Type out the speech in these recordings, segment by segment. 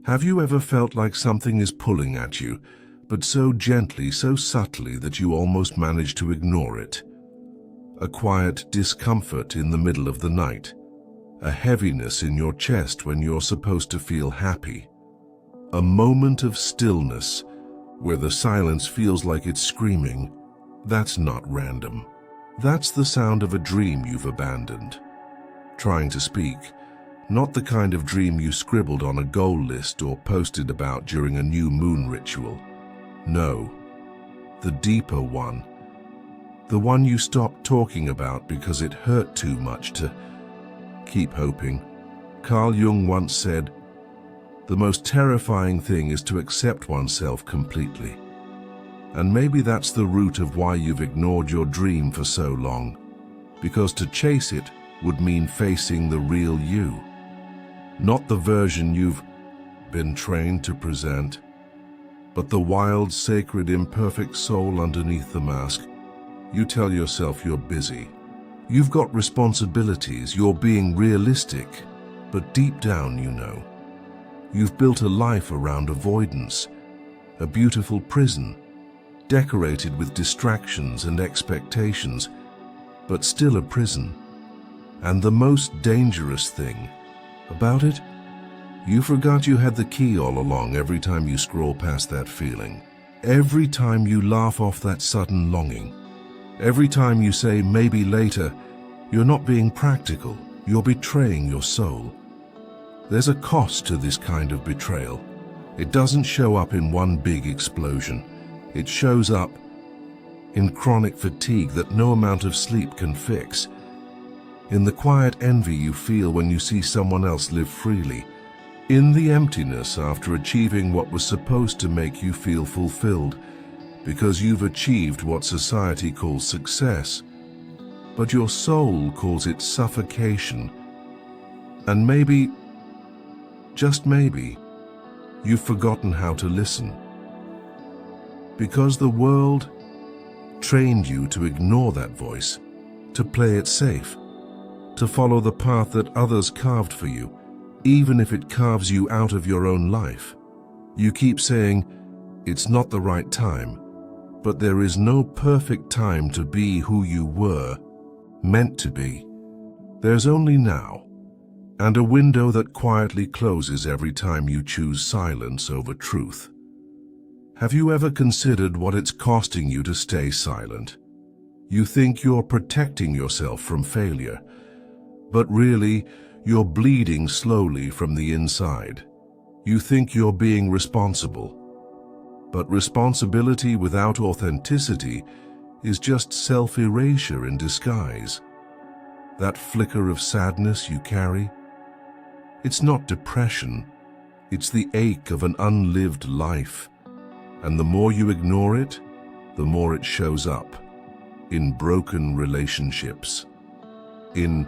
Have you ever felt like something is pulling at you, but so gently, so subtly that you almost manage to ignore it? A quiet discomfort in the middle of the night, a heaviness in your chest when you're supposed to feel happy, a moment of stillness where the silence feels like it's screaming. That's not random. That's the sound of a dream you've abandoned, trying to speak. Not the kind of dream you scribbled on a goal list or posted about during a new moon ritual. No, the deeper one. The one you stopped talking about because it hurt too much to keep hoping. Carl Jung once said, "The most terrifying thing is to accept oneself completely." And maybe that's the root of why you've ignored your dream for so long. Because to chase it would mean facing the real you. Not the version you've been trained to present, but the wild, sacred, imperfect soul underneath the mask. You tell yourself you're busy. You've got responsibilities, you're being realistic, but deep down you know. You've built a life around avoidance, a beautiful prison, decorated with distractions and expectations, but still a prison. And the most dangerous thing about it, you forgot you had the key all along every time you scroll past that feeling. Every time you laugh off that sudden longing. Every time you say maybe later, you're not being practical, you're betraying your soul. There's a cost to this kind of betrayal. It doesn't show up in one big explosion. It shows up in chronic fatigue that no amount of sleep can fix. In the quiet envy you feel when you see someone else live freely. In the emptiness after achieving what was supposed to make you feel fulfilled, because you've achieved what society calls success, but your soul calls it suffocation. And maybe, just maybe, you've forgotten how to listen. Because the world trained you to ignore that voice, to play it safe, to follow the path that others carved for you, even if it carves you out of your own life. You keep saying, "It's not the right time," but there is no perfect time to be who you were meant to be. There's only now, and a window that quietly closes every time you choose silence over truth. Have you ever considered what it's costing you to stay silent? You think you're protecting yourself from failure, but really, you're bleeding slowly from the inside. You think you're being responsible, but responsibility without authenticity is just self-erasure in disguise. That flicker of sadness you carry, it's not depression, it's the ache of an unlived life. And the more you ignore it, the more it shows up. In broken relationships, in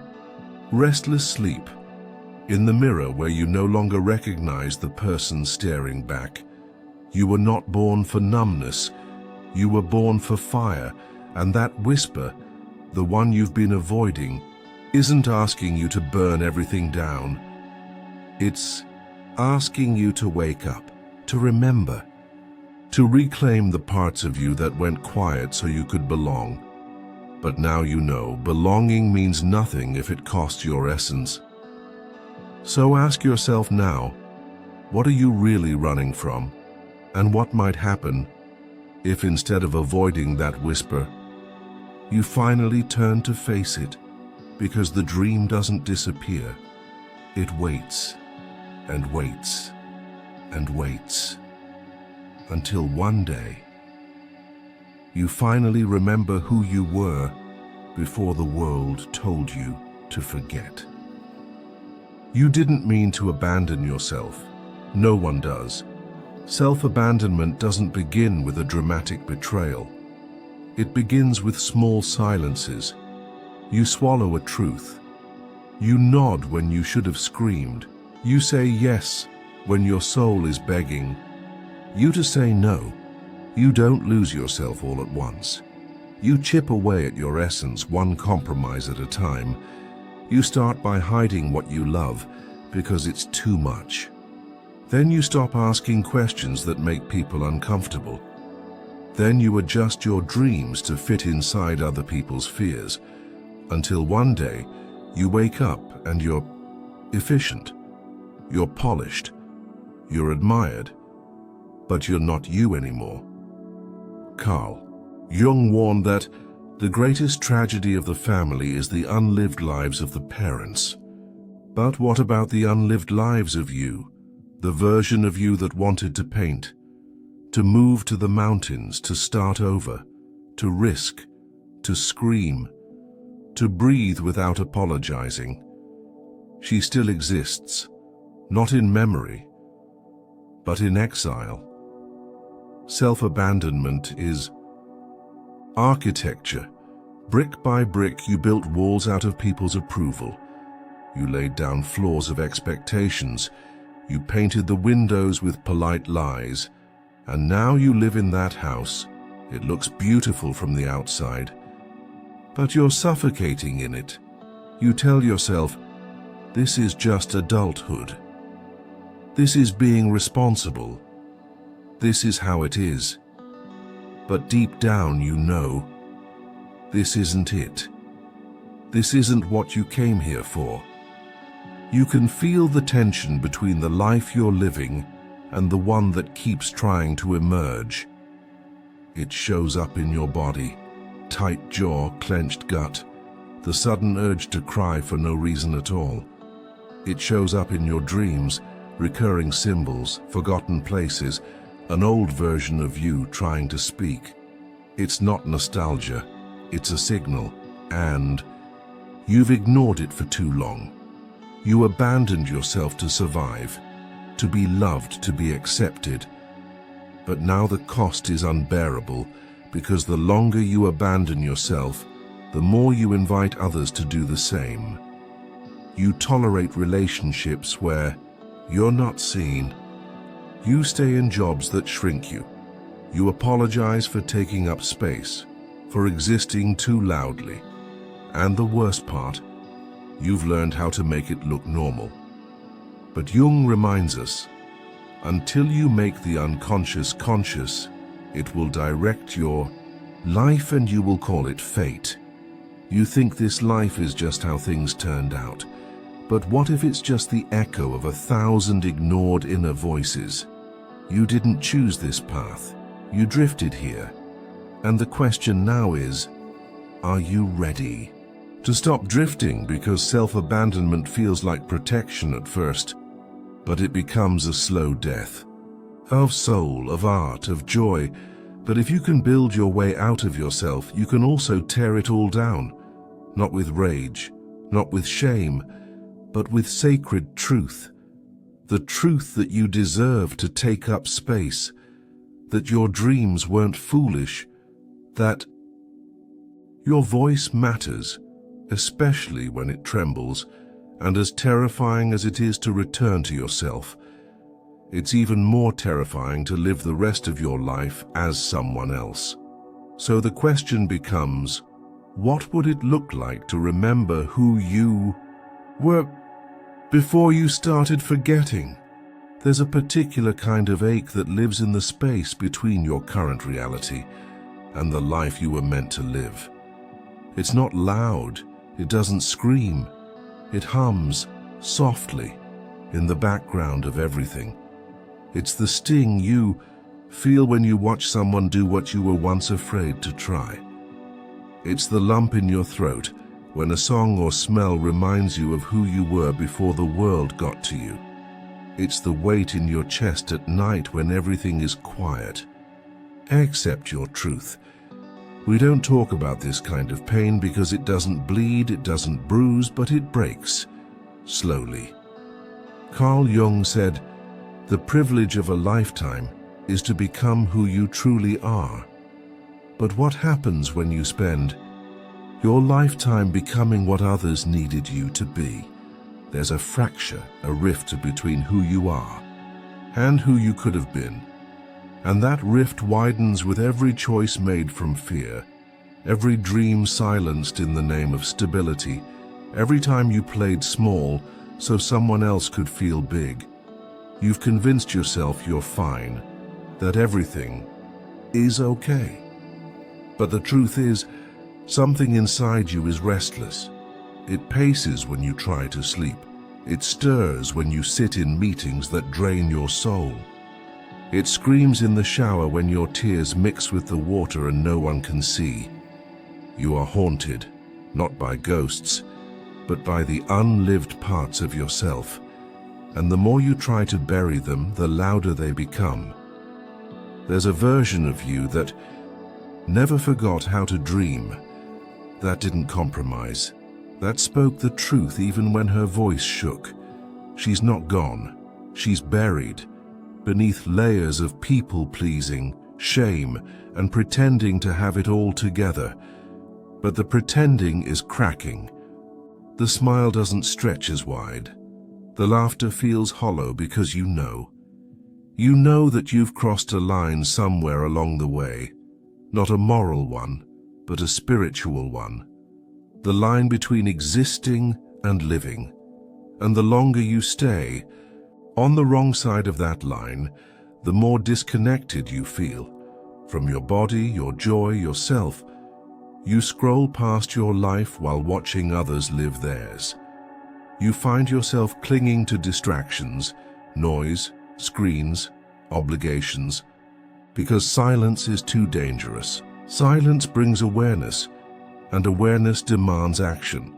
restless sleep, in the mirror where you no longer recognize the person staring back. You were not born for numbness, you were born for fire, and that whisper, the one you've been avoiding, isn't asking you to burn everything down. It's asking you to wake up, to remember, to reclaim the parts of you that went quiet so you could belong. But now you know, belonging means nothing if it costs your essence. So ask yourself now, what are you really running from? And what might happen if instead of avoiding that whisper, you finally turn to face it? Because the dream doesn't disappear. It waits, and waits, and waits, until one day, you finally remember who you were before the world told you to forget. You didn't mean to abandon yourself. No one does. Self-abandonment doesn't begin with a dramatic betrayal. It begins with small silences. You swallow a truth. You nod when you should have screamed. You say yes when your soul is begging you to say no. You don't lose yourself all at once. You chip away at your essence one compromise at a time. You start by hiding what you love because it's too much. Then you stop asking questions that make people uncomfortable. Then you adjust your dreams to fit inside other people's fears, until one day you wake up and you're efficient, you're polished, you're admired, but you're not you anymore. Carl Jung warned that the greatest tragedy of the family is the unlived lives of the parents. But what about the unlived lives of you, the version of you that wanted to paint, to move to the mountains, to start over, to risk, to scream, to breathe without apologizing? She still exists, not in memory, but in exile. Self-abandonment is architecture. Brick by brick, you built walls out of people's approval. You laid down floors of expectations. You painted the windows with polite lies. And now you live in that house. It looks beautiful from the outside, but you're suffocating in it. You tell yourself, this is just adulthood. This is being responsible. This is how it is. But deep down you know, this isn't it. This isn't what you came here for. You can feel the tension between the life you're living and the one that keeps trying to emerge. It shows up in your body, tight jaw, clenched gut, the sudden urge to cry for no reason at all. It shows up in your dreams, recurring symbols, forgotten places, an old version of you trying to speak. It's not nostalgia, it's a signal, and you've ignored it for too long. You abandoned yourself to survive, to be loved, to be accepted. But now the cost is unbearable, because the longer you abandon yourself, the more you invite others to do the same. You tolerate relationships where you're not seen. You stay in jobs that shrink you. You apologize for taking up space, for existing too loudly. And the worst part, you've learned how to make it look normal. But Jung reminds us, until you make the unconscious conscious, it will direct your life and you will call it fate. You think this life is just how things turned out. But what if it's just the echo of 1,000 ignored inner voices? You didn't choose this path. You drifted here. And the question now is, are you ready to stop drifting? Because self-abandonment feels like protection at first, but it becomes a slow death of soul, of art, of joy. But if you can build your way out of yourself, you can also tear it all down, not with rage, not with shame, but with sacred truth. The truth that you deserve to take up space, that your dreams weren't foolish, that your voice matters, especially when it trembles, and as terrifying as it is to return to yourself, it's even more terrifying to live the rest of your life as someone else. So the question becomes, what would it look like to remember who you were before you started forgetting? There's a particular kind of ache that lives in the space between your current reality and the life you were meant to live. It's not loud, it doesn't scream, it hums softly in the background of everything. It's the sting you feel when you watch someone do what you were once afraid to try. It's the lump in your throat when a song or smell reminds you of who you were before the world got to you. It's the weight in your chest at night when everything is quiet. Accept your truth. We don't talk about this kind of pain because it doesn't bleed, it doesn't bruise, but it breaks, slowly. Carl Jung said, "The privilege of a lifetime is to become who you truly are." But what happens when you spend your lifetime becoming what others needed you to be? There's a fracture, a rift between who you are and who you could have been. And that rift widens with every choice made from fear, every dream silenced in the name of stability, every time you played small so someone else could feel big. You've convinced yourself you're fine, that everything is okay. But the truth is, something inside you is restless. It paces when you try to sleep. It stirs when you sit in meetings that drain your soul. It screams in the shower when your tears mix with the water and no one can see. You are haunted, not by ghosts, but by the unlived parts of yourself. And the more you try to bury them, the louder they become. There's a version of you that never forgot how to dream, that didn't compromise, that spoke the truth even when her voice shook. She's not gone, she's buried beneath layers of people-pleasing, shame, and pretending to have it all together. But the pretending is cracking. The smile doesn't stretch as wide. The laughter feels hollow because you know. You know that you've crossed a line somewhere along the way. Not a moral one, but a spiritual one. The line between existing and living. And the longer you stay on the wrong side of that line, the more disconnected you feel. From your body, your joy, yourself. You scroll past your life while watching others live theirs. You find yourself clinging to distractions, noise, screens, obligations, because silence is too dangerous. Silence brings awareness, and awareness demands action.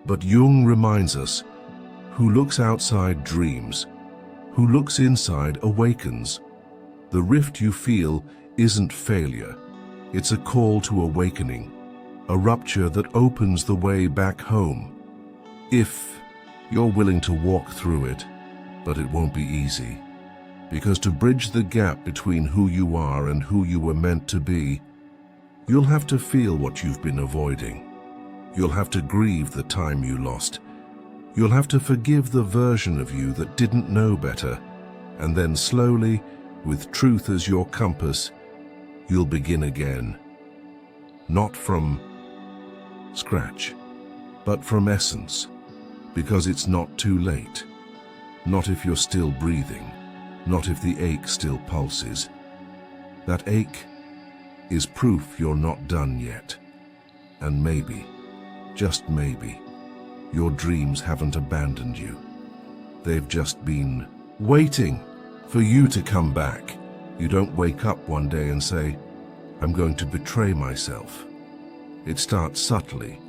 But Jung reminds us, who looks outside dreams, who looks inside awakens. The rift you feel isn't failure, it's a call to awakening, a rupture that opens the way back home. If you're willing to walk through it, but it won't be easy. Because to bridge the gap between who you are and who you were meant to be, you'll have to feel what you've been avoiding. You'll have to grieve the time you lost. You'll have to forgive the version of you that didn't know better. And then slowly, with truth as your compass, you'll begin again. Not from scratch, but from essence. Because it's not too late. Not if you're still breathing. Not if the ache still pulses. That ache is proof you're not done yet. And maybe, just maybe, your dreams haven't abandoned you. They've just been waiting for you to come back. You don't wake up one day and say, I'm going to betray myself. It starts subtly.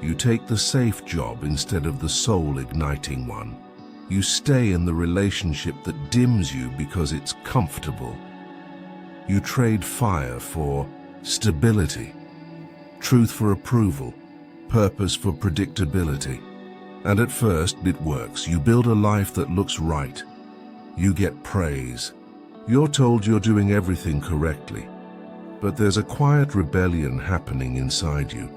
You take the safe job instead of the soul-igniting one. You stay in the relationship that dims you because it's comfortable. You trade fire for stability, truth for approval, purpose for predictability. And at first, it works. You build a life that looks right. You get praise. You're told you're doing everything correctly. But there's a quiet rebellion happening inside you.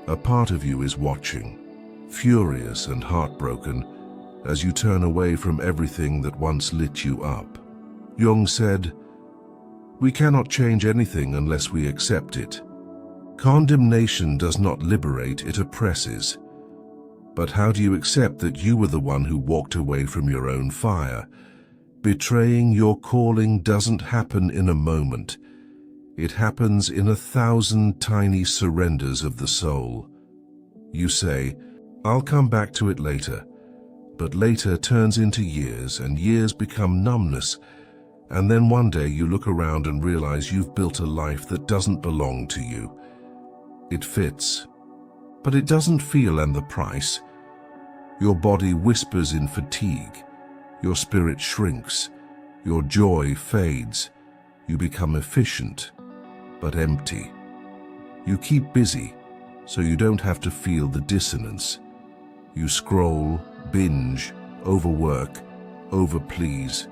A part of you is watching, furious and heartbroken, as you turn away from everything that once lit you up. Jung said, "We cannot change anything unless we accept it. Condemnation does not liberate, it oppresses. But how do you accept that you were the one who walked away from your own fire? Betraying your calling doesn't happen in a moment. It happens in 1,000 tiny surrenders of the soul. You say, I'll come back to it later. But later turns into years, and years become numbness. And then one day you look around and realize you've built a life that doesn't belong to you. It fits, but it doesn't feel, and the price. Your body whispers in fatigue. Your spirit shrinks. Your joy fades. You become efficient, but empty. You keep busy, so you don't have to feel the dissonance. You scroll, binge, overwork, overplease.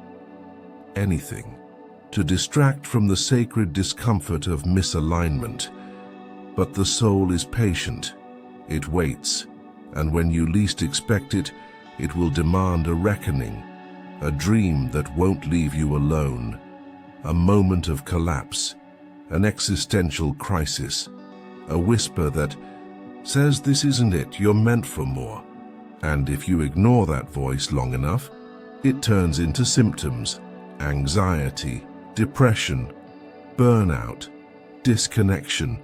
Anything to distract from the sacred discomfort of misalignment. But the soul is patient. It waits, and when you least expect it, it will demand a reckoning, a dream that won't leave you alone, a moment of collapse, an existential crisis, a whisper that says this isn't it, you're meant for more. And if you ignore that voice long enough, it turns into symptoms: anxiety, depression, burnout, disconnection.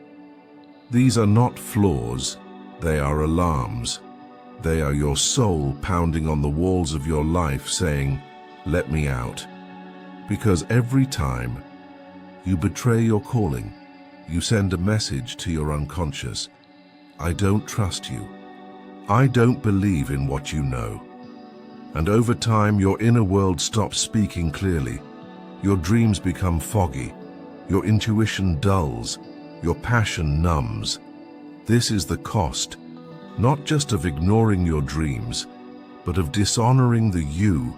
These are not flaws, they are alarms. They are your soul pounding on the walls of your life saying, "Let me out." Because every time you betray your calling, you send a message to your unconscious: "I don't trust you. I don't believe in what you know." And over time, your inner world stops speaking clearly. Your dreams become foggy. Your intuition dulls. Your passion numbs. This is the cost, not just of ignoring your dreams, but of dishonoring the you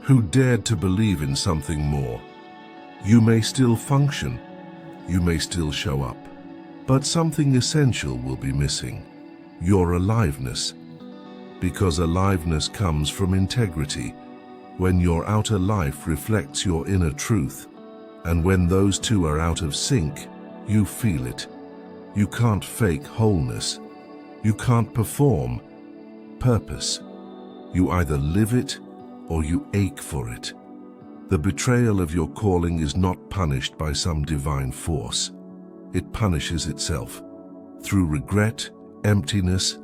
who dared to believe in something more. You may still function. You may still show up. But something essential will be missing: your aliveness. Because aliveness comes from integrity, when your outer life reflects your inner truth. And when those two are out of sync, you feel it. You can't fake wholeness. You can't perform purpose. You either live it or you ache for it. The betrayal of your calling is not punished by some divine force. It punishes itself through regret, emptiness,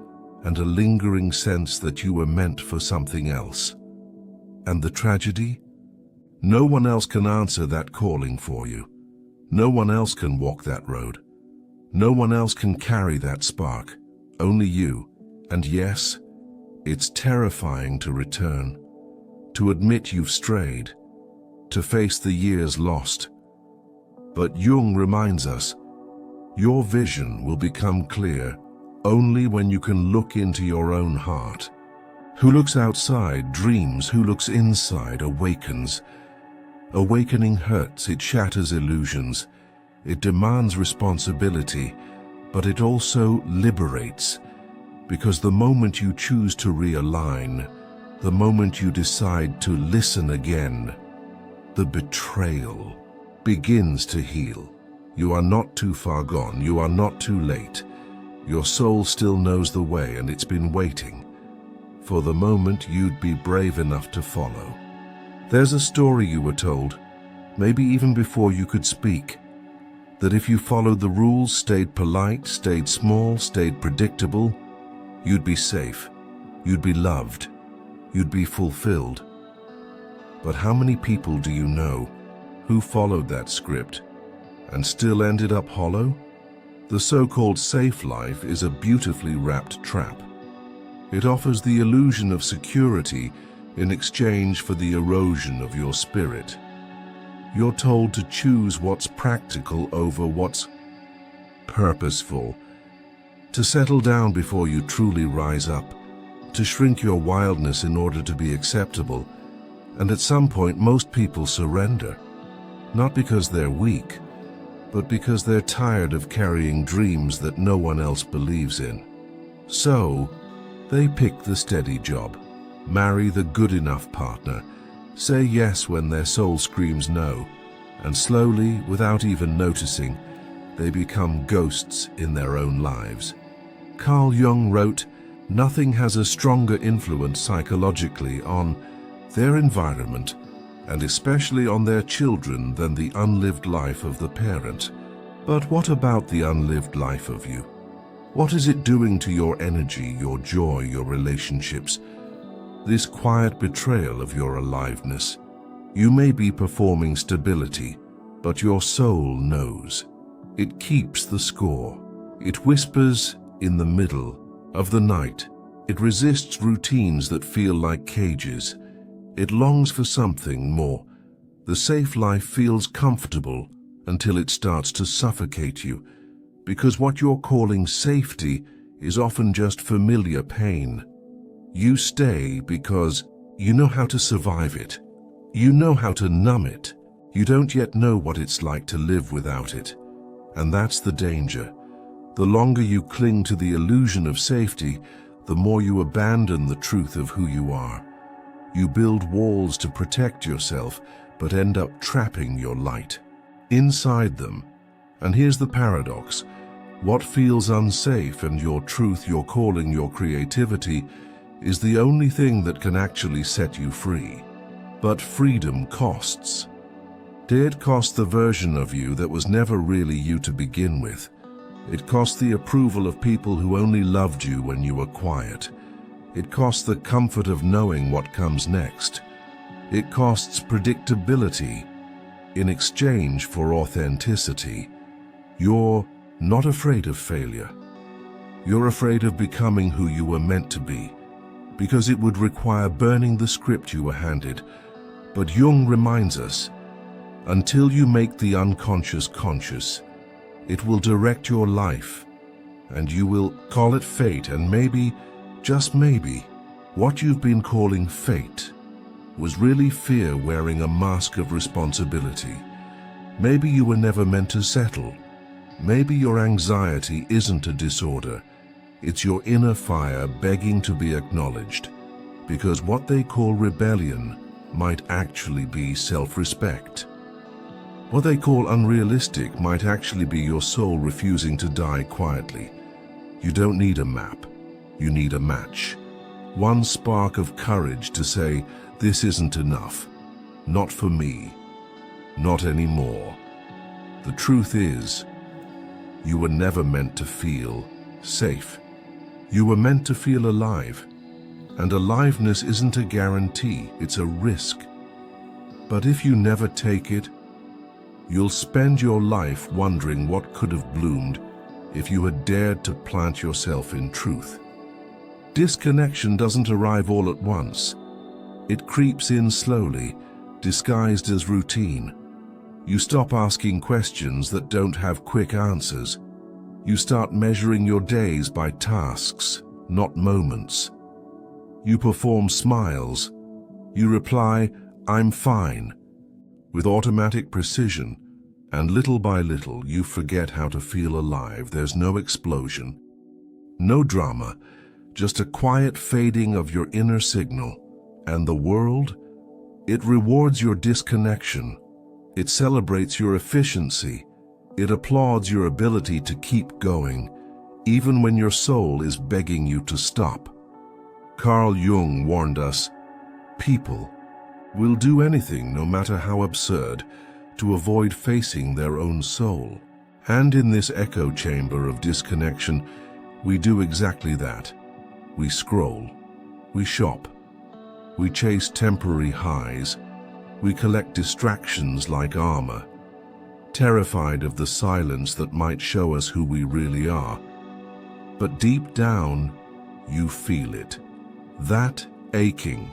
and a lingering sense that you were meant for something else. And the tragedy? No one else can answer that calling for you. No one else can walk that road. No one else can carry that spark. Only you. And yes, it's terrifying to return, to admit you've strayed, to face the years lost. But Jung reminds us, your vision will become clear only when you can look into your own heart. Who looks outside dreams, who looks inside awakens. Awakening hurts, it shatters illusions. It demands responsibility, but it also liberates. Because the moment you choose to realign, the moment you decide to listen again, the betrayal begins to heal. You are not too far gone, you are not too late. Your soul still knows the way, and it's been waiting for the moment you'd be brave enough to follow. There's a story you were told, maybe even before you could speak, that if you followed the rules, stayed polite, stayed small, stayed predictable, you'd be safe, you'd be loved, you'd be fulfilled. But how many people do you know who followed that script and still ended up hollow? The so-called safe life is a beautifully wrapped trap. It offers the illusion of security in exchange for the erosion of your spirit. You're told to choose what's practical over what's purposeful, to settle down before you truly rise up, to shrink your wildness in order to be acceptable. And at some point, most people surrender, not because they're weak, but because they're tired of carrying dreams that no one else believes in. So, they pick the steady job, marry the good enough partner, say yes when their soul screams no, and slowly, without even noticing, they become ghosts in their own lives. Carl Jung wrote, "Nothing has a stronger influence psychologically on their environment, and especially on their children, than the unlived life of the parent." But what about the unlived life of you? What is it doing to your energy, your joy, your relationships? This quiet betrayal of your aliveness. You may be performing stability, but your soul knows. It keeps the score. It whispers in the middle of the night. It resists routines that feel like cages. It longs for something more. The safe life feels comfortable until it starts to suffocate you, because what you're calling safety is often just familiar pain. You stay because you know how to survive it. You know how to numb it. You don't yet know what it's like to live without it. And that's the danger. The longer you cling to the illusion of safety, the more you abandon the truth of who you are. You build walls to protect yourself, but end up trapping your light inside them. And here's the paradox. What feels unsafe and your truth, your calling, your creativity is the only thing that can actually set you free. But freedom costs. It cost the version of you that was never really you to begin with. It cost the approval of people who only loved you when you were quiet. It costs the comfort of knowing what comes next. It costs predictability in exchange for authenticity. You're not afraid of failure. You're afraid of becoming who you were meant to be, because it would require burning the script you were handed. But Jung reminds us, until you make the unconscious conscious, it will direct your life, and you will call it fate, and maybe, just maybe, what you've been calling fate was really fear wearing a mask of responsibility. Maybe you were never meant to settle. Maybe your anxiety isn't a disorder. It's your inner fire begging to be acknowledged, because what they call rebellion might actually be self-respect. What they call unrealistic might actually be your soul refusing to die quietly. You don't need a map. You need a match. One spark of courage to say, this isn't enough. Not for me. Not anymore. The truth is, you were never meant to feel safe. You were meant to feel alive. And aliveness isn't a guarantee, it's a risk. But if you never take it, you'll spend your life wondering what could have bloomed if you had dared to plant yourself in truth. Disconnection doesn't arrive all at once. It creeps in slowly, disguised as routine. You stop asking questions that don't have quick answers. You start measuring your days by tasks, not moments. You perform smiles. You reply, "I'm fine," with automatic precision, and little by little you forget how to feel alive. There's no explosion, no drama, just a quiet fading of your inner signal. And the world? It rewards your disconnection. It celebrates your efficiency. It applauds your ability to keep going, even when your soul is begging you to stop. Carl Jung warned us, people will do anything, no matter how absurd, to avoid facing their own soul. And in this echo chamber of disconnection, we do exactly that. We scroll. We shop. We chase temporary highs. We collect distractions like armor, terrified of the silence that might show us who we really are. But deep down, you feel it. That aching.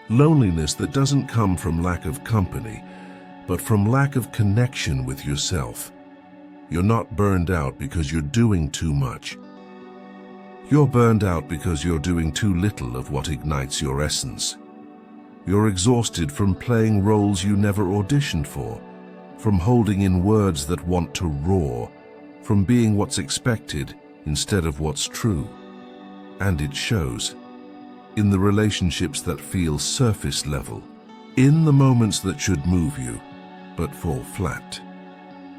Loneliness that doesn't come from lack of company, but from lack of connection with yourself. You're not burned out because you're doing too much. You're burned out because you're doing too little of what ignites your essence. You're exhausted from playing roles you never auditioned for, from holding in words that want to roar, from being what's expected instead of what's true. And it shows. In the relationships that feel surface level, in the moments that should move you, but fall flat.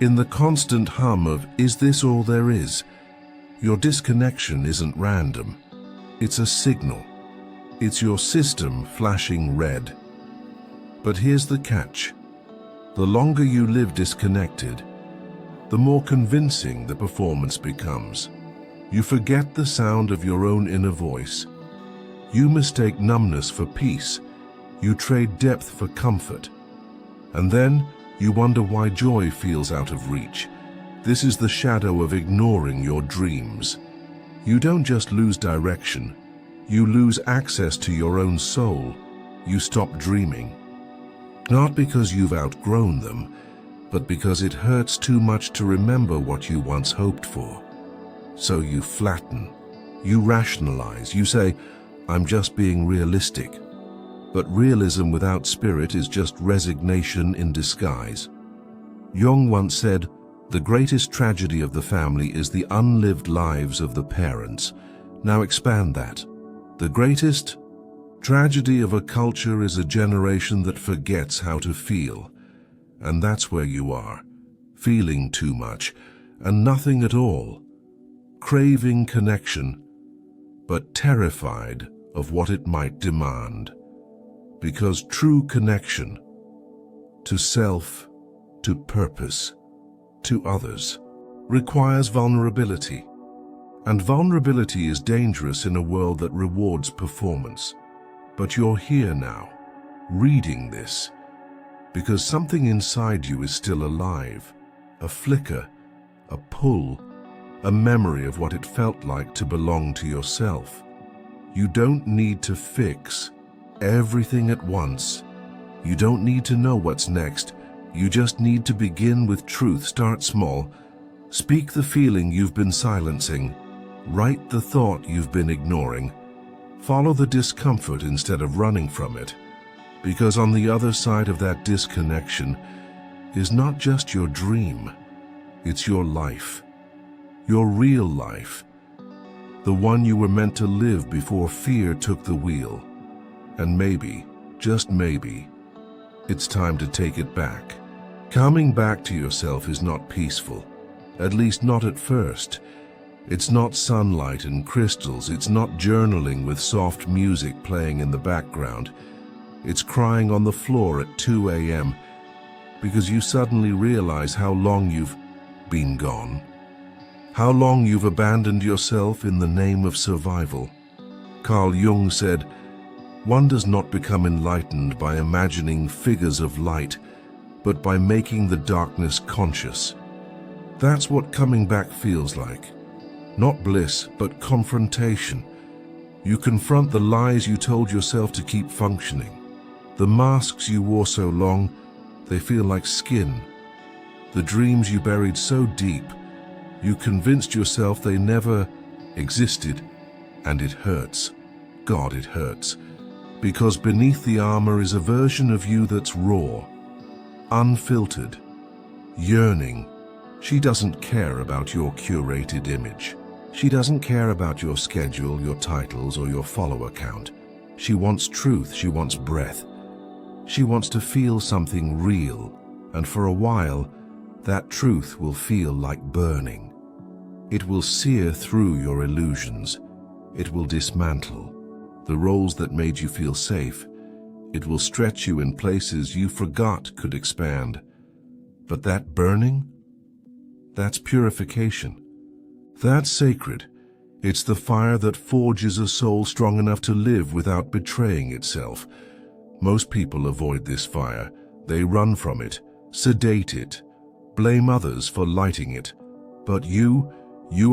In the constant hum of, is this all there is? Your disconnection isn't random. It's a signal. It's your system flashing red. But here's the catch. The longer you live disconnected, the more convincing the performance becomes. You forget the sound of your own inner voice. You mistake numbness for peace. You trade depth for comfort. And then you wonder why joy feels out of reach. This is the shadow of ignoring your dreams. You don't just lose direction. You lose access to your own soul. You stop dreaming. Not because you've outgrown them, but because it hurts too much to remember what you once hoped for. So you flatten. You rationalize. You say, I'm just being realistic. But realism without spirit is just resignation in disguise. Jung once said, the greatest tragedy of the family is the unlived lives of the parents. Now expand that. The greatest tragedy of a culture is a generation that forgets how to feel. And that's where you are, feeling too much and nothing at all, craving connection, but terrified of what it might demand. Because true connection to self, to purpose, to others requires vulnerability. And vulnerability is dangerous in a world that rewards performance. But you're here now, reading this, because something inside you is still alive. A flicker, a pull, a memory of what it felt like to belong to yourself. You don't need to fix everything at once. You don't need to know what's next. You just need to begin with truth. Start small. Speak the feeling you've been silencing. Write the thought you've been ignoring. Follow the discomfort instead of running from it. Because on the other side of that disconnection is not just your dream, it's your life. Your real life. The one you were meant to live before fear took the wheel. And maybe, just maybe, it's time to take it back. Coming back to yourself is not peaceful, at least not at first. It's not sunlight and crystals, it's not journaling with soft music playing in the background. It's crying on the floor at 2 a.m. because you suddenly realize how long you've been gone. How long you've abandoned yourself in the name of survival. Carl Jung said, "One does not become enlightened by imagining figures of light, but by making the darkness conscious." That's what coming back feels like. Not bliss, but confrontation. You confront the lies you told yourself to keep functioning. The masks you wore so long, they feel like skin. The dreams you buried so deep, you convinced yourself they never existed, and it hurts. God, it hurts. Because beneath the armor is a version of you that's raw, unfiltered, yearning. She doesn't care about your curated image. She doesn't care about your schedule, your titles, or your follower count. She wants truth, she wants breath. She wants to feel something real, and for a while, that truth will feel like burning. It will sear through your illusions. It will dismantle the roles that made you feel safe. It will stretch you in places you forgot could expand. But that burning, that's purification. That's sacred. It's the fire that forges a soul strong enough to live without betraying itself. Most people avoid this fire. They run from it, sedate it, blame others for lighting it. But you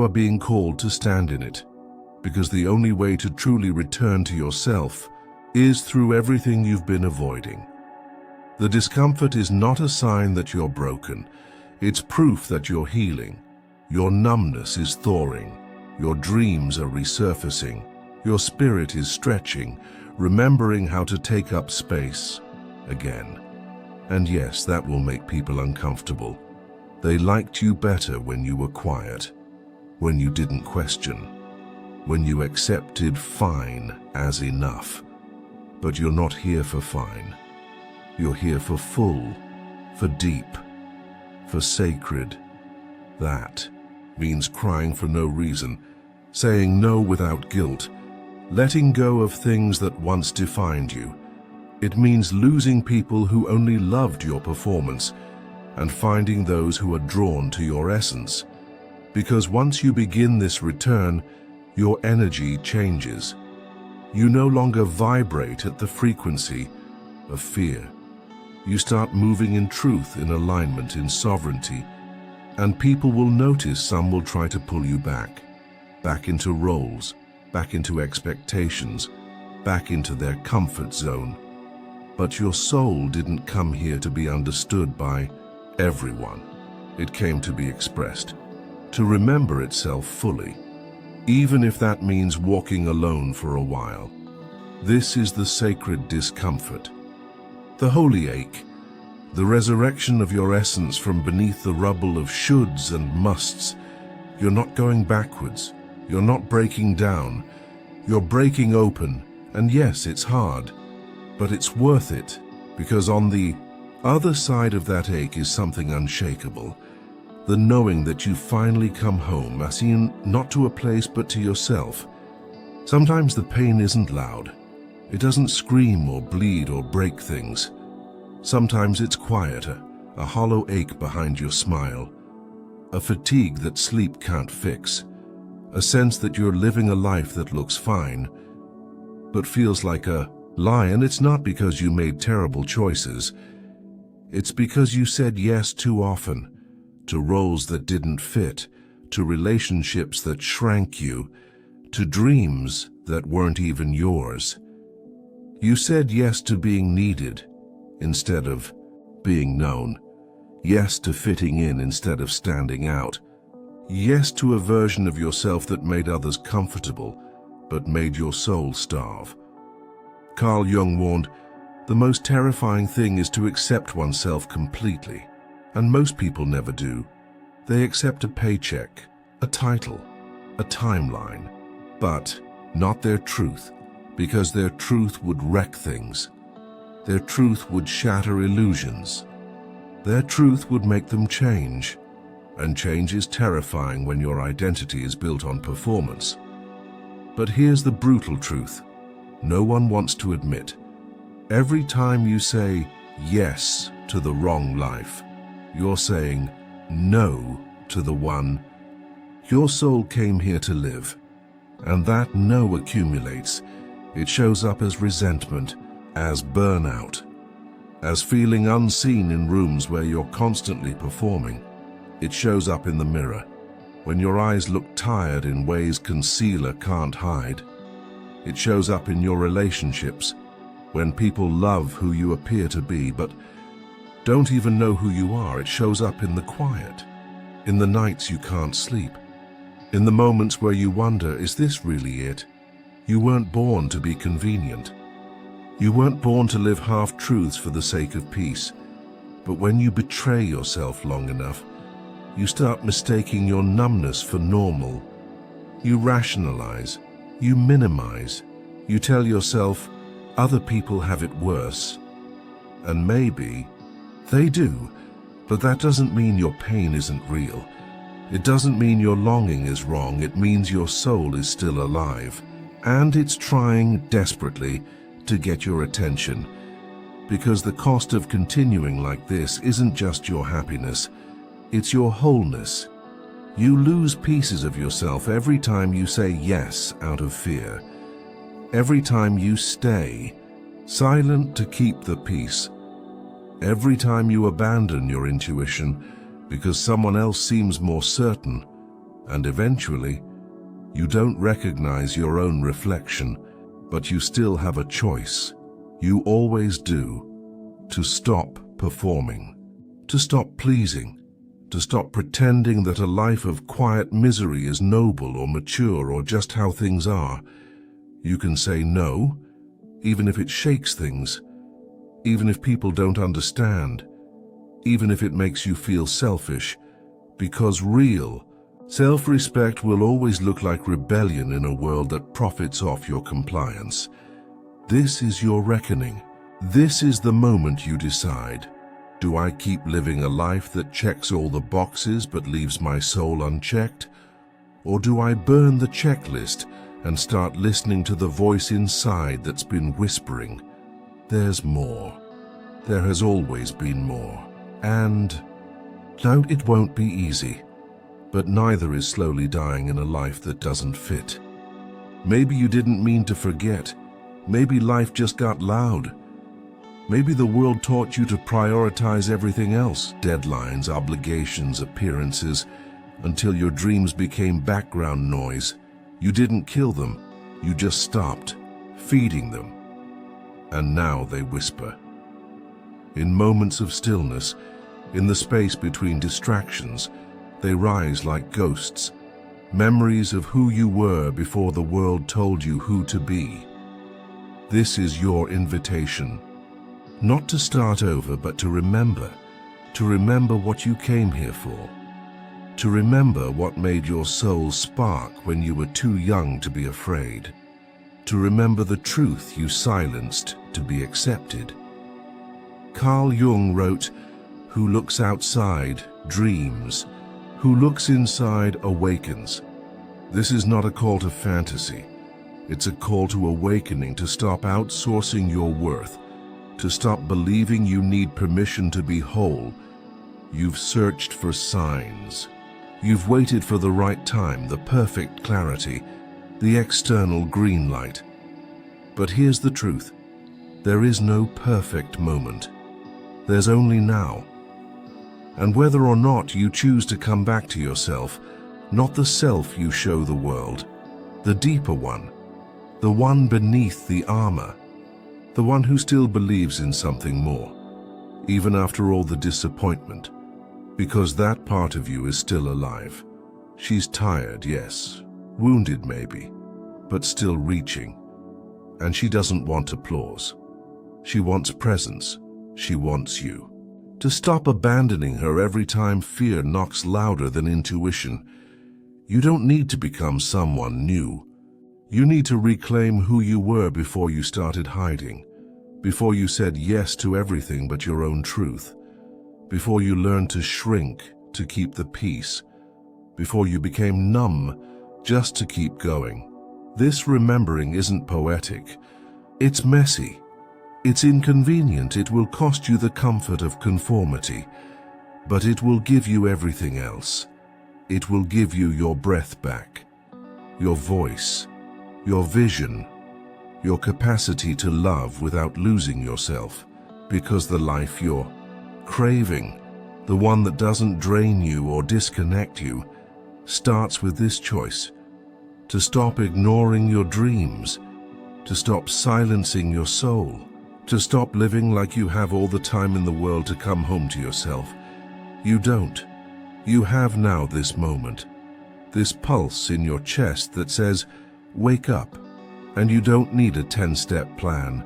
are being called to stand in it. Because the only way to truly return to yourself is through everything you've been avoiding. The discomfort is not a sign that you're broken. It's proof that you're healing. Your numbness is thawing. Your dreams are resurfacing. Your spirit is stretching, remembering how to take up space again. And yes, that will make people uncomfortable. They liked you better when you were quiet, when you didn't question, when you accepted fine as enough. But you're not here for fine. You're here for full, for deep, for sacred. That means crying for no reason, saying no without guilt, letting go of things that once defined you. It means losing people who only loved your performance and finding those who are drawn to your essence. Because once you begin this return, your energy changes. You no longer vibrate at the frequency of fear. You start moving in truth, in alignment, in sovereignty. And people will notice. Some will try to pull you back into roles, back into expectations, back into their comfort zone. But your soul didn't come here to be understood by everyone. It came to be expressed, to remember itself fully, even if that means walking alone for a while. This is the sacred discomfort, the holy ache, the resurrection of your essence from beneath the rubble of shoulds and musts. You're not going backwards. You're not breaking down. You're breaking open. And yes, it's hard, but it's worth it, because on the other side of that ache is something unshakable. The knowing that you finally come home, as in not to a place but to yourself. Sometimes the pain isn't loud. It doesn't scream or bleed or break things. Sometimes it's quieter, a hollow ache behind your smile, a fatigue that sleep can't fix, a sense that you're living a life that looks fine, but feels like a lie. And it's not because you made terrible choices. It's because you said yes too often, to roles that didn't fit, to relationships that shrank you, to dreams that weren't even yours. You said yes to being needed instead of being known. Yes to fitting in instead of standing out. Yes to a version of yourself that made others comfortable, but made your soul starve. Carl Jung warned, the most terrifying thing is to accept oneself completely. And most people never do. They accept a paycheck, a title, a timeline, but not their truth, because their truth would wreck things. Their truth would shatter illusions. Their truth would make them change. And change is terrifying when your identity is built on performance. But here's the brutal truth no one wants to admit. Every time you say yes to the wrong life, you're saying no to the one your soul came here to live. And that no accumulates. It shows up as resentment, as burnout, as feeling unseen in rooms where you're constantly performing. It shows up in the mirror, when your eyes look tired in ways concealer can't hide. It shows up in your relationships, when people love who you appear to be but don't even know who you are. It shows up in the quiet, in the nights you can't sleep, in the moments where you wonder, is this really it? You weren't born to be convenient. You weren't born to live half-truths for the sake of peace. But when you betray yourself long enough, you start mistaking your numbness for normal. You rationalize, you minimize, you tell yourself, other people have it worse. And maybe they do, but that doesn't mean your pain isn't real. It doesn't mean your longing is wrong. It means your soul is still alive. And it's trying desperately to get your attention. Because the cost of continuing like this isn't just your happiness, it's your wholeness. You lose pieces of yourself every time you say yes out of fear. Every time you stay silent to keep the peace. Every time you abandon your intuition because someone else seems more certain. And eventually, you don't recognize your own reflection, but you still have a choice. You always do. To stop performing. To stop pleasing. To stop pretending that a life of quiet misery is noble or mature or just how things are. You can say no, even if it shakes things, even if people don't understand, even if it makes you feel selfish, because real self-respect will always look like rebellion in a world that profits off your compliance. This is your reckoning. This is the moment you decide. Do I keep living a life that checks all the boxes but leaves my soul unchecked? Or do I burn the checklist and start listening to the voice inside that's been whispering, there's more. There has always been more. And no, it won't be easy, but neither is slowly dying in a life that doesn't fit. Maybe you didn't mean to forget. Maybe life just got loud. Maybe the world taught you to prioritize everything else, deadlines, obligations, appearances, until your dreams became background noise. You didn't kill them, you just stopped feeding them. And now they whisper. In moments of stillness, in the space between distractions, they rise like ghosts, memories of who you were before the world told you who to be. This is your invitation. Not to start over, but to remember what you came here for. To remember what made your soul spark when you were too young to be afraid. To remember the truth you silenced to be accepted. Carl Jung wrote, "Who looks outside dreams, who looks inside awakens." This is not a call to fantasy. It's a call to awakening, to stop outsourcing your worth, to stop believing you need permission to be whole. You've searched for signs. You've waited for the right time, the perfect clarity, the external green light. But here's the truth. There is no perfect moment. There's only now. And whether or not you choose to come back to yourself, not the self you show the world, the deeper one, the one beneath the armor, the one who still believes in something more, even after all the disappointment, because that part of you is still alive. She's tired, yes, wounded maybe, but still reaching. And she doesn't want applause. She wants presence. She wants you. To stop abandoning her every time fear knocks louder than intuition. You don't need to become someone new. You need to reclaim who you were before you started hiding, before you said yes to everything but your own truth, before you learned to shrink to keep the peace, before you became numb just to keep going. This remembering isn't poetic. It's messy. It's inconvenient. It will cost you the comfort of conformity, but it will give you everything else. It will give you your breath back, your voice, your vision, your capacity to love without losing yourself, because the life you're craving, the one that doesn't drain you or disconnect you, starts with this choice: to stop ignoring your dreams, to stop silencing your soul, to stop living like you have all the time in the world to come home to yourself. You don't. You have now this moment, this pulse in your chest that says, wake up. And you don't need a 10-step plan.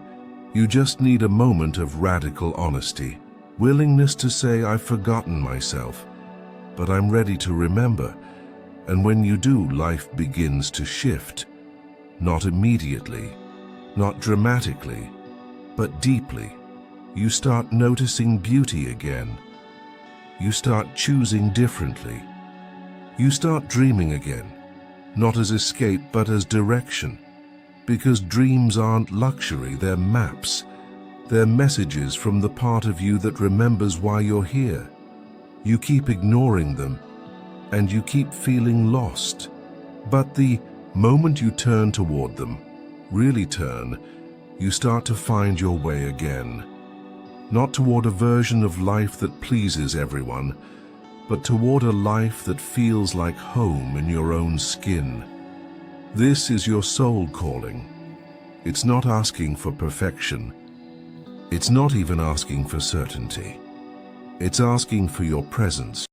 You just need a moment of radical honesty, willingness to say, I've forgotten myself, but I'm ready to remember. And when you do, life begins to shift. Not immediately, not dramatically, but deeply. You start noticing beauty again. You start choosing differently. You start dreaming again, not as escape but as direction. Because dreams aren't luxury, they're maps. They're messages from the part of you that remembers why you're here. You keep ignoring them, and you keep feeling lost. But the moment you turn toward them, really turn, you start to find your way again. Not toward a version of life that pleases everyone, but toward a life that feels like home in your own skin. This is your soul calling. It's not asking for perfection. It's not even asking for certainty. It's asking for your presence,